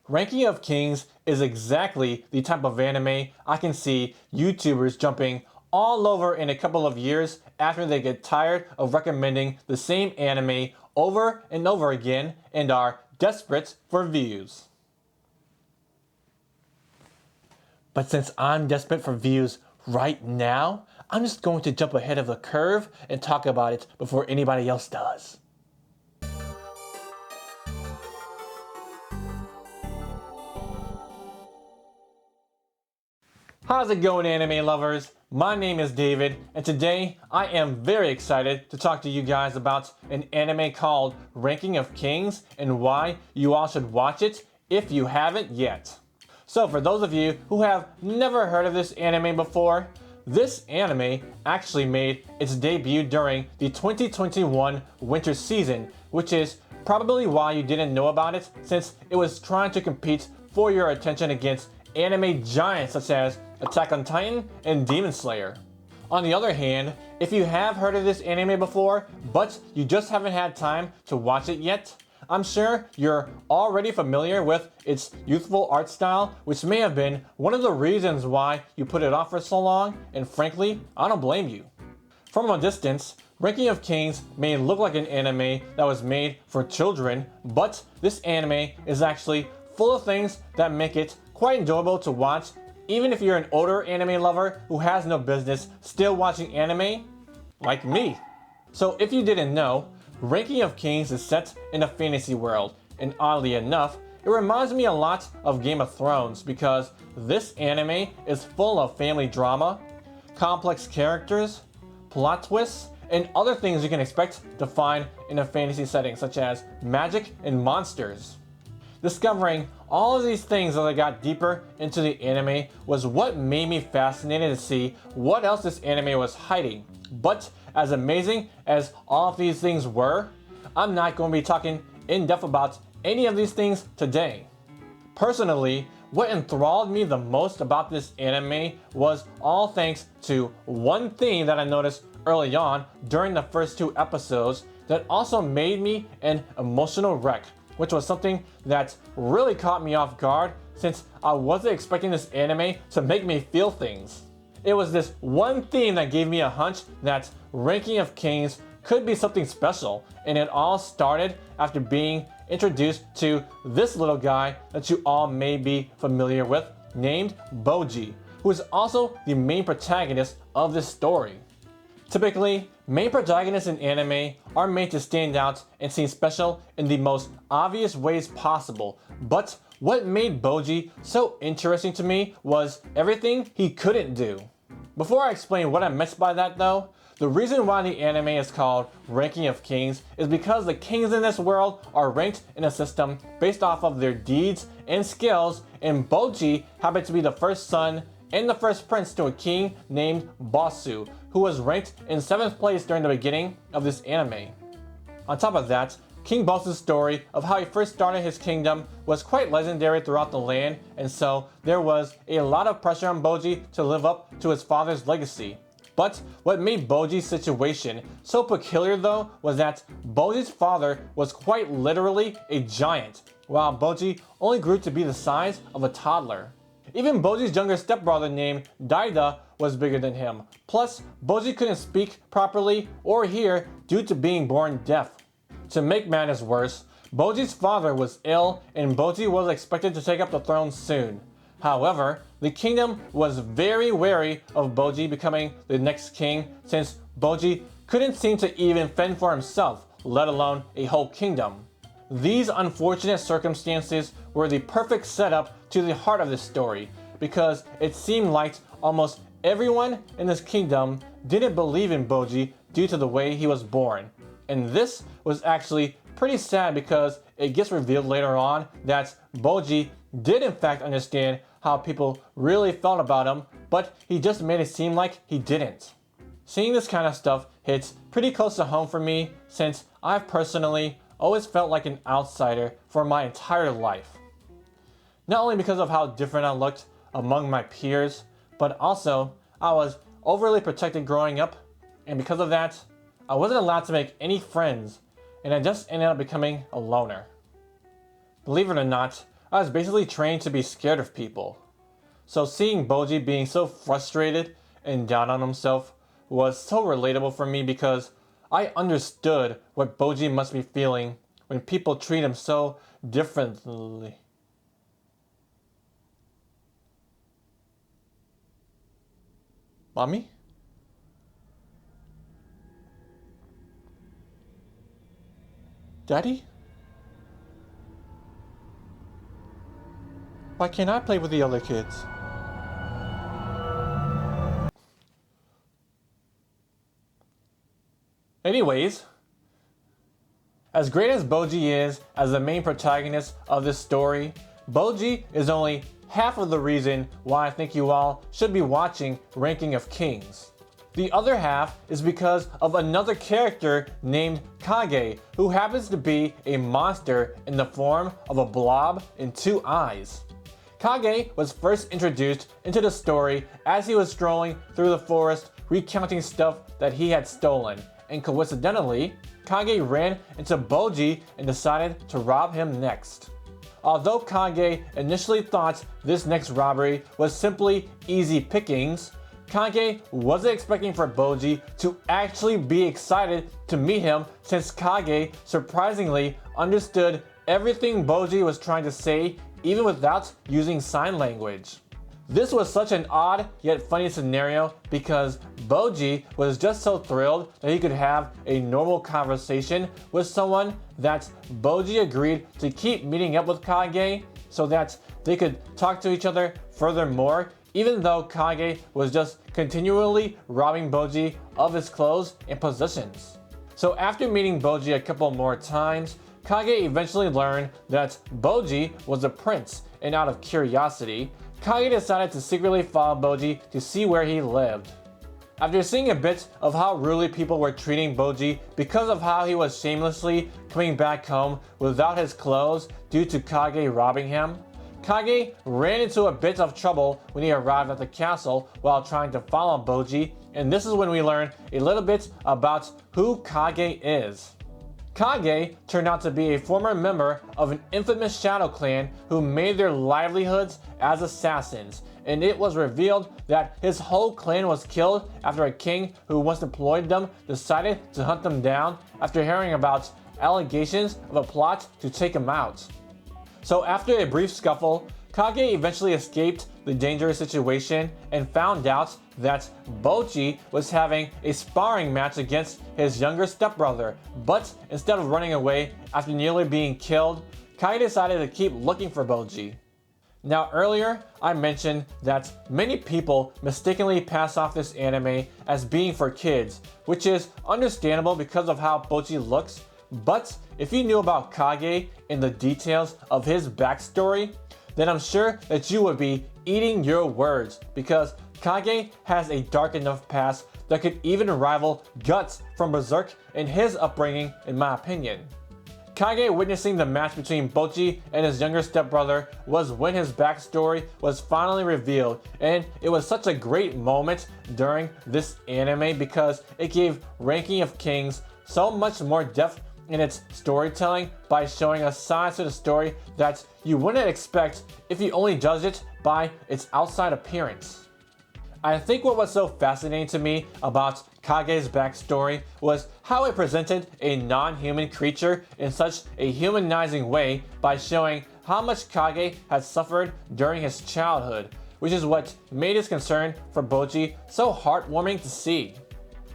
Ranking of Kings is exactly the type of anime I can see YouTubers jumping all over in a couple of years after they get tired of recommending the same anime over and over again and are desperate for views. But since I'm desperate for views right now, I'm just going to jump ahead of the curve and talk about it before anybody else does. How's it going, anime lovers? My name is David, and today I am very excited to talk to you guys about an anime called Ranking of Kings and why you all should watch it if you haven't yet. So for those of you who have never heard of this anime before, this anime actually made its debut during the 2021 winter season, which is probably why you didn't know about it, since it was trying to compete for your attention against anime giants such as Attack on Titan and Demon Slayer. On the other hand, if you have heard of this anime before, but you just haven't had time to watch it yet, I'm sure you're already familiar with its youthful art style, which may have been one of the reasons why you put it off for so long, and frankly, I don't blame you. From a distance, Ranking of Kings may look like an anime that was made for children, but this anime is actually full of things that make it quite enjoyable to watch, even if you're an older anime lover who has no business still watching anime, like me. So if you didn't know, Ranking of Kings is set in a fantasy world, and oddly enough, it reminds me a lot of Game of Thrones because this anime is full of family drama, complex characters, plot twists, and other things you can expect to find in a fantasy setting such as magic and monsters. Discovering all of these things as I got deeper into the anime was what made me fascinated to see what else this anime was hiding. But as amazing as all of these things were, I'm not going to be talking in depth about any of these things today. Personally, what enthralled me the most about this anime was all thanks to one thing that I noticed early on during the first 2 episodes that also made me an emotional wreck, which was something that really caught me off guard since I wasn't expecting this anime to make me feel things. It was this one theme that gave me a hunch that Ranking of Kings could be something special, and it all started after being introduced to this little guy that you all may be familiar with, named Boji, who is also the main protagonist of this story. Typically, main protagonists in anime are made to stand out and seem special in the most obvious ways possible, but what made Boji so interesting to me was everything he couldn't do. Before I explain what I meant by that though, the reason why the anime is called Ranking of Kings is because the kings in this world are ranked in a system based off of their deeds and skills, and Boji happened to be the first son and the first prince to a king named Bosu, who was ranked in 7th place during the beginning of this anime. On top of that, King Bosu's story of how he first started his kingdom was quite legendary throughout the land, and so there was a lot of pressure on Boji to live up to his father's legacy. But what made Boji's situation so peculiar though was that Boji's father was quite literally a giant, while Boji only grew to be the size of a toddler. Even Boji's younger stepbrother named Daida was bigger than him. Plus, Boji couldn't speak properly or hear due to being born deaf. To make matters worse, Boji's father was ill and Boji was expected to take up the throne soon. However, the kingdom was very wary of Boji becoming the next king since Boji couldn't seem to even fend for himself, let alone a whole kingdom. These unfortunate circumstances were the perfect setup to the heart of this story, because it seemed like almost everyone in this kingdom didn't believe in Boji due to the way he was born. And this was actually pretty sad because it gets revealed later on that Boji did in fact understand how people really felt about him, but he just made it seem like he didn't. Seeing this kind of stuff hits pretty close to home for me since I've personally always felt like an outsider for my entire life. Not only because of how different I looked among my peers, but also I was overly protected growing up, and because of that, I wasn't allowed to make any friends, and I just ended up becoming a loner. Believe it or not, I was basically trained to be scared of people. So seeing Boji being so frustrated and down on himself was so relatable for me because I understood what Boji must be feeling when people treat him so differently. Mommy? Daddy? Why can't I play with the other kids? Anyways, as great as Boji is as the main protagonist of this story, Boji is only half of the reason why I think you all should be watching Ranking of Kings. The other half is because of another character named Kage, who happens to be a monster in the form of a blob and 2 eyes. Kage was first introduced into the story as he was strolling through the forest recounting stuff that he had stolen, and coincidentally, Kage ran into Boji and decided to rob him next. Although Kage initially thought this next robbery was simply easy pickings, Kage wasn't expecting for Boji to actually be excited to meet him since Kage surprisingly understood everything Boji was trying to say even without using sign language. This was such an odd yet funny scenario because Boji was just so thrilled that he could have a normal conversation with someone that Boji agreed to keep meeting up with Kage so that they could talk to each other furthermore, even though Kage was just continually robbing Boji of his clothes and possessions. So after meeting Boji a couple more times, Kage eventually learned that Boji was a prince, and out of curiosity, Kage decided to secretly follow Boji to see where he lived. After seeing a bit of how rudely people were treating Boji because of how he was shamelessly coming back home without his clothes due to Kage robbing him, Kage ran into a bit of trouble when he arrived at the castle while trying to follow Boji, and this is when we learn a little bit about who Kage is. Kage turned out to be a former member of an infamous shadow clan who made their livelihoods as assassins, and it was revealed that his whole clan was killed after a king who once employed them decided to hunt them down after hearing about allegations of a plot to take him out. So after a brief scuffle, Kage eventually escaped the dangerous situation and found out that Boji was having a sparring match against his younger stepbrother, but instead of running away after nearly being killed, Kage decided to keep looking for Boji. Now earlier, I mentioned that many people mistakenly pass off this anime as being for kids, which is understandable because of how Boji looks, but if you knew about Kage and the details of his backstory, then I'm sure that you would be eating your words because Kage has a dark enough past that could even rival Guts from Berserk in his upbringing, in my opinion. Kage witnessing the match between Boji and his younger stepbrother was when his backstory was finally revealed, and it was such a great moment during this anime because it gave Ranking of Kings so much more depth in its storytelling by showing us sides to the story that you wouldn't expect if you only judged it by its outside appearance. I think what was so fascinating to me about Kage's backstory was how it presented a non-human creature in such a humanizing way by showing how much Kage had suffered during his childhood, which is what made his concern for Boji so heartwarming to see.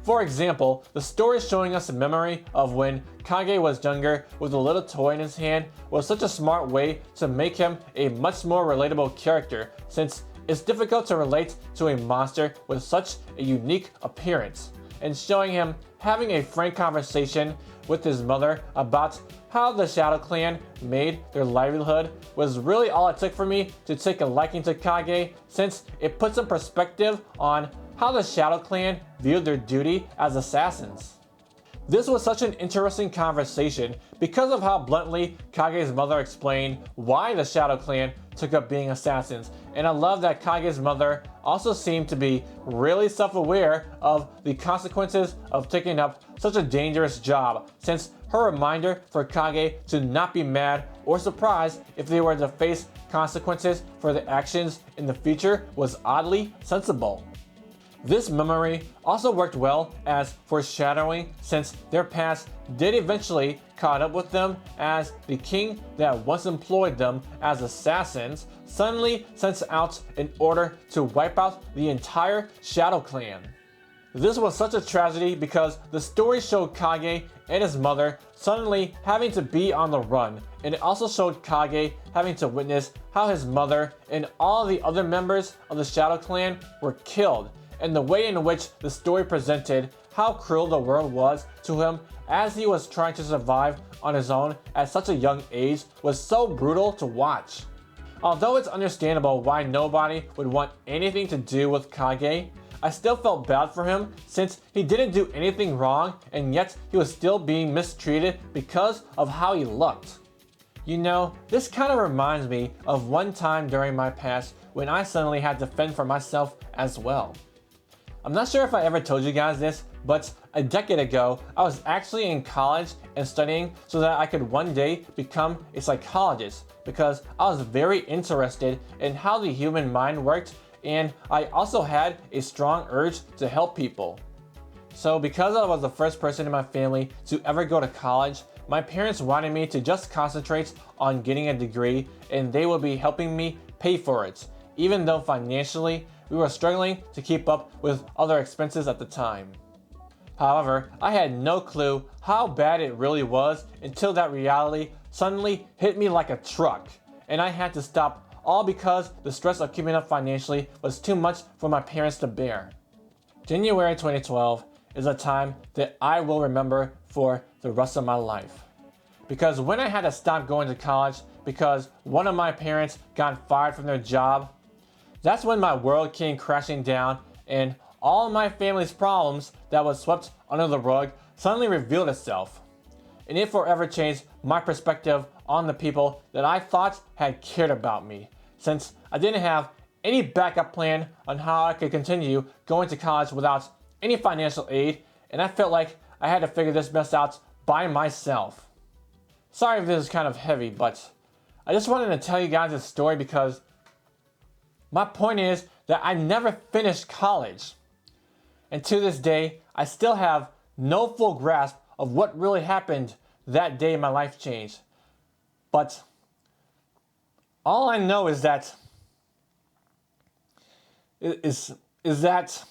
For example, the story showing us a memory of when Kage was younger with a little toy in his hand was such a smart way to make him a much more relatable character, since it's difficult to relate to a monster with such a unique appearance, and showing him having a frank conversation with his mother about how the Shadow Clan made their livelihood was really all it took for me to take a liking to Kage, since it puts in perspective on how the Shadow Clan viewed their duty as assassins. This was such an interesting conversation because of how bluntly Kage's mother explained why the Shadow Clan took up being assassins, and I love that Kage's mother also seemed to be really self-aware of the consequences of taking up such a dangerous job, since her reminder for Kage to not be mad or surprised if they were to face consequences for their actions in the future was oddly sensible. This memory also worked well as foreshadowing, since their past did eventually caught up with them, as the king that once employed them as assassins suddenly sends out an order to wipe out the entire Shadow Clan. This was such a tragedy because the story showed Kage and his mother suddenly having to be on the run, and it also showed Kage having to witness how his mother and all the other members of the Shadow Clan were killed, and the way in which the story presented how cruel the world was to him as he was trying to survive on his own at such a young age was so brutal to watch. Although it's understandable why nobody would want anything to do with Kage, I still felt bad for him since he didn't do anything wrong and yet he was still being mistreated because of how he looked. You know, this kind of reminds me of one time during my past when I suddenly had to fend for myself as well. I'm not sure if I ever told you guys this, but a decade ago, I was actually in college and studying so that I could one day become a psychologist because I was very interested in how the human mind worked, and I also had a strong urge to help people. So because I was the first person in my family to ever go to college, my parents wanted me to just concentrate on getting a degree and they would be helping me pay for it, even though financially we were struggling to keep up with other expenses at the time. However, I had no clue how bad it really was until that reality suddenly hit me like a truck, and I had to stop, all because the stress of keeping up financially was too much for my parents to bear. January 2012 is a time that I will remember for the rest of my life. Because when I had to stop going to college because one of my parents got fired from their job, that's when my world came crashing down and all my family's problems that was swept under the rug suddenly revealed itself. And it forever changed my perspective on the people that I thought had cared about me, since I didn't have any backup plan on how I could continue going to college without any financial aid, and I felt like I had to figure this mess out by myself. Sorry if this is kind of heavy, but I just wanted to tell you guys this story because my point is that I never finished college. And to this day, I still have no full grasp of what really happened that day my life changed. But all I know is that is that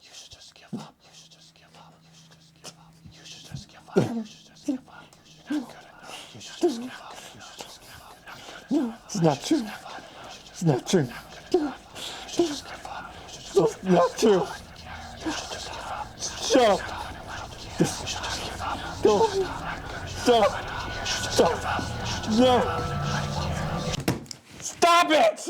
you should just give up. You should just give up. You should just give up. You should just give up. You should just give up. You should not good enough. You should just give up. You should just give up. No, it's not true. It's not true. It's not true. Shut up. Go. Stop. Stop. No. Stop it!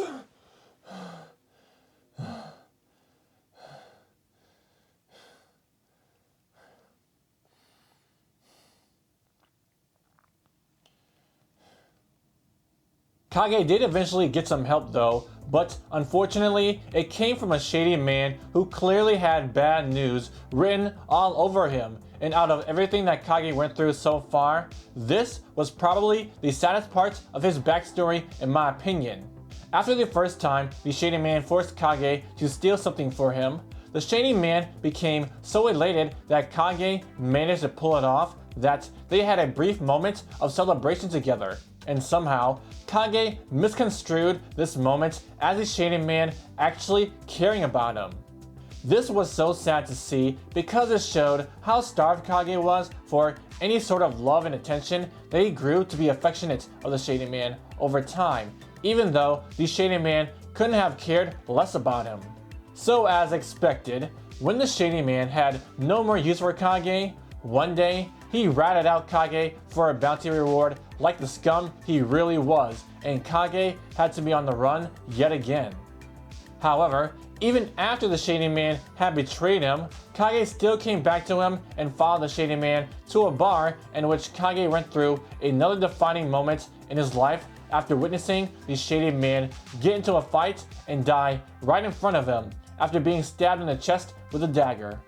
Kage did eventually get some help though, but unfortunately, it came from a shady man who clearly had bad news written all over him. And out of everything that Kage went through so far, this was probably the saddest part of his backstory in my opinion. After the first time the shady man forced Kage to steal something for him, the shady man became so elated that Kage managed to pull it off that they had a brief moment of celebration together. And somehow, Kage misconstrued this moment as the shady man actually caring about him. This was so sad to see because it showed how starved Kage was for any sort of love and attention that he grew to be affectionate of the shady man over time, even though the shady man couldn't have cared less about him. So as expected, when the shady man had no more use for Kage, one day he ratted out Kage for a bounty reward like the scum he really was, and Kage had to be on the run yet again. However, even after the Shady Man had betrayed him, Kage still came back to him and followed the Shady Man to a bar in which Kage went through another defining moment in his life after witnessing the Shady Man get into a fight and die right in front of him after being stabbed in the chest with a dagger.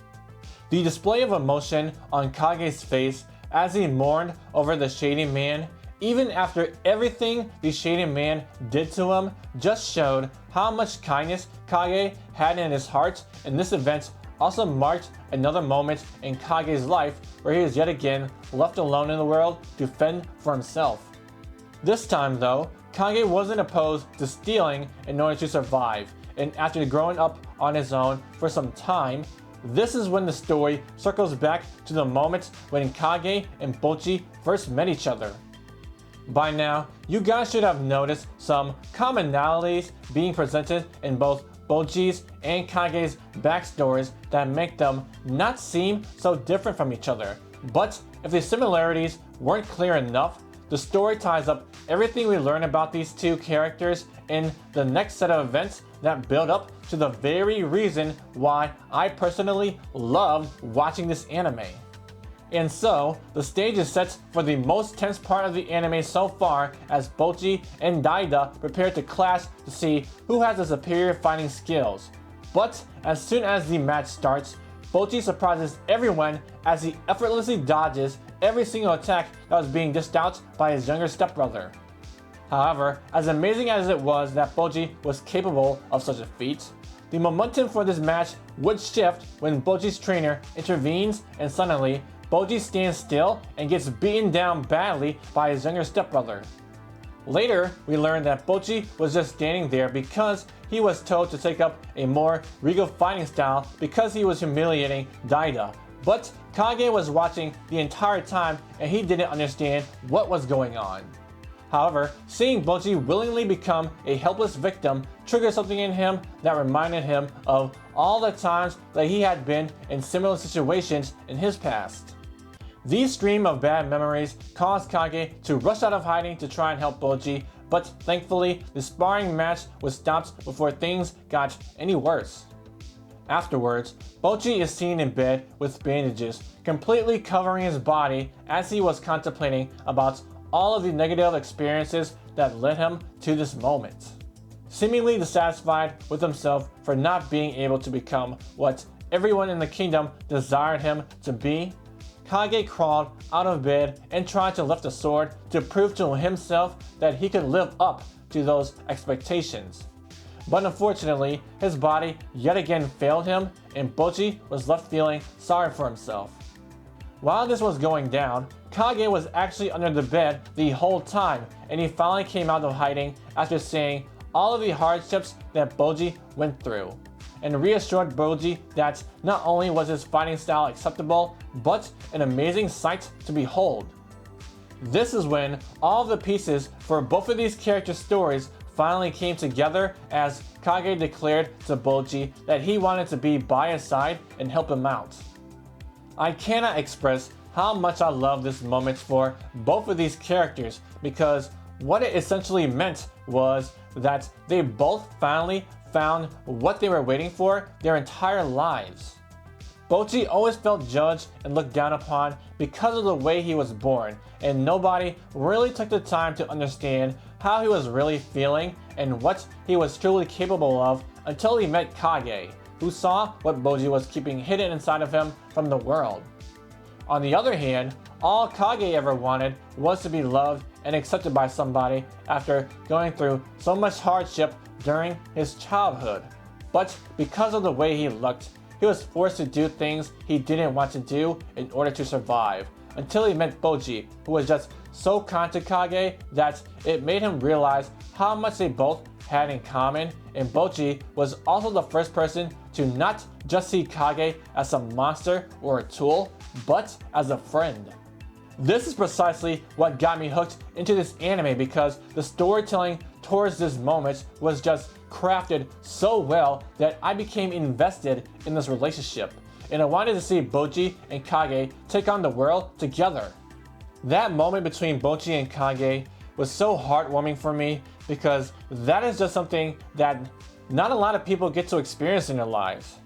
The display of emotion on Kage's face as he mourned over the Shady Man, even after everything the Shady Man did to him, just showed how much kindness Kage had in his heart, and this event also marked another moment in Kage's life where he was yet again left alone in the world to fend for himself. This time though, Kage wasn't opposed to stealing in order to survive, and after growing up on his own for some time, this is when the story circles back to the moment when Kage and Bocchi first met each other. By now, you guys should have noticed some commonalities being presented in both Bocchi's and Kage's backstories that make them not seem so different from each other. But if the similarities weren't clear enough, the story ties up everything we learn about these two characters in the next set of events that build up to the very reason why I personally loved watching this anime. And so, the stage is set for the most tense part of the anime so far as Bocchi and Daida prepare to clash to see who has the superior fighting skills. But as soon as the match starts, Bocchi surprises everyone as he effortlessly dodges every single attack that was being dished out by his younger stepbrother. However, as amazing as it was that Bocchi was capable of such a feat, the momentum for this match would shift when Bocchi's trainer intervenes and suddenly Bocchi stands still and gets beaten down badly by his younger stepbrother. Later, we learn that Bocchi was just standing there because he was told to take up a more regal fighting style because he was humiliating Daida. But Kage was watching the entire time and he didn't understand what was going on. However, seeing Bocchi willingly become a helpless victim triggered something in him that reminded him of all the times that he had been in similar situations in his past. These stream of bad memories caused Kage to rush out of hiding to try and help Bocchi, but thankfully the sparring match was stopped before things got any worse. Afterwards, Bocchi is seen in bed with bandages completely covering his body as he was contemplating about all of the negative experiences that led him to this moment. Seemingly dissatisfied with himself for not being able to become what everyone in the kingdom desired him to be, Kage crawled out of bed and tried to lift a sword to prove to himself that he could live up to those expectations. But unfortunately, his body yet again failed him and Bocchi was left feeling sorry for himself. While this was going down, Kage was actually under the bed the whole time and he finally came out of hiding after seeing all of the hardships that Bocchi went through, and reassured Bocchi that not only was his fighting style acceptable, but an amazing sight to behold. This is when all the pieces for both of these character stories finally came together as Kage declared to Bocchi that he wanted to be by his side and help him out. I cannot express how much I love this moment for both of these characters because what it essentially meant was that they both finally found what they were waiting for their entire lives. Bocchi always felt judged and looked down upon because of the way he was born, and nobody really took the time to understand how he was really feeling and what he was truly capable of until he met Kage, who saw what Bocchi was keeping hidden inside of him from the world. On the other hand, all Kage ever wanted was to be loved and accepted by somebody after going through so much hardship during his childhood. But because of the way he looked, he was forced to do things he didn't want to do in order to survive, until he met Bocchi, who was just so kind to Kage that it made him realize how much they both had in common, and Bocchi was also the first person to not just see Kage as a monster or a tool, but as a friend. This is precisely what got me hooked into this anime because the storytelling towards this moment was just crafted so well that I became invested in this relationship, and I wanted to see Bocchi and Kage take on the world together. That moment between Bocchi and Kage was so heartwarming for me because that is just something that not a lot of people get to experience in their lives.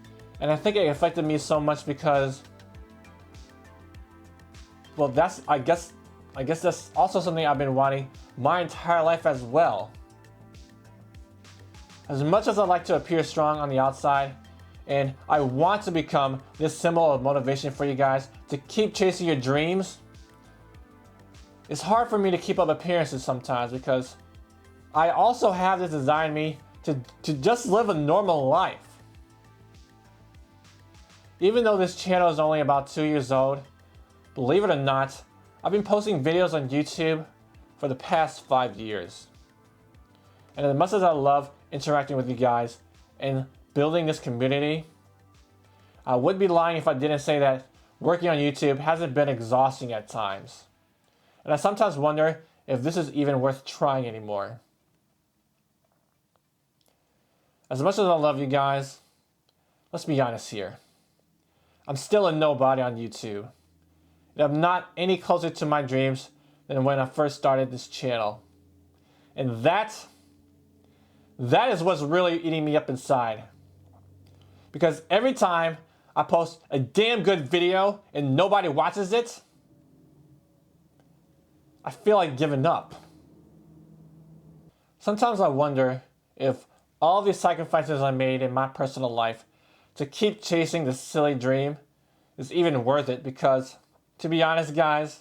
And I think it affected me so much because, well, I guess that's also something I've been wanting my entire life as well. As much as I like to appear strong on the outside, and I want to become this symbol of motivation for you guys to keep chasing your dreams, it's hard for me to keep up appearances sometimes because I also have this desire in me to just live a normal life. Even though this channel is only about 2 years old, believe it or not, I've been posting videos on YouTube for the past 5 years. And as much as I love interacting with you guys and building this community, I would be lying if I didn't say that working on YouTube hasn't been exhausting at times. And I sometimes wonder if this is even worth trying anymore. As much as I love you guys, let's be honest here. I'm still a nobody on YouTube. And I'm not any closer to my dreams than when I first started this channel. And that is what's really eating me up inside. Because every time I post a damn good video and nobody watches it, I feel like giving up. Sometimes I wonder if all the sacrifices I made in my personal life to keep chasing this silly dream is even worth it because, to be honest guys,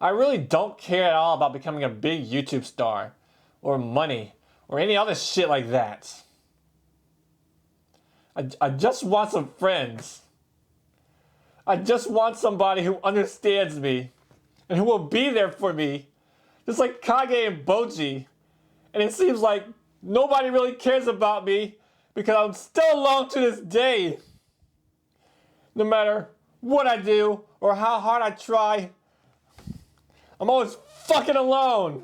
I really don't care at all about becoming a big YouTube star or money or any other shit like that. I just want some friends. I just want somebody who understands me and who will be there for me, just like Kage and Boji. And it seems like nobody really cares about me because I'm still alone to this day. No matter what I do or how hard I try, I'm always fucking alone.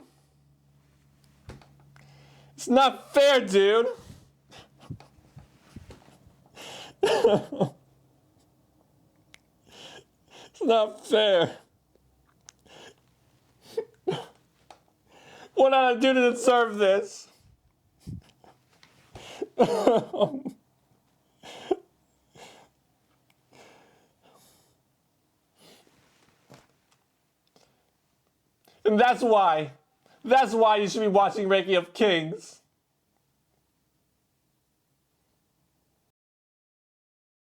It's not fair, dude. It's not fair. What did I do to deserve this? And that's why you should be watching Ranking of Kings.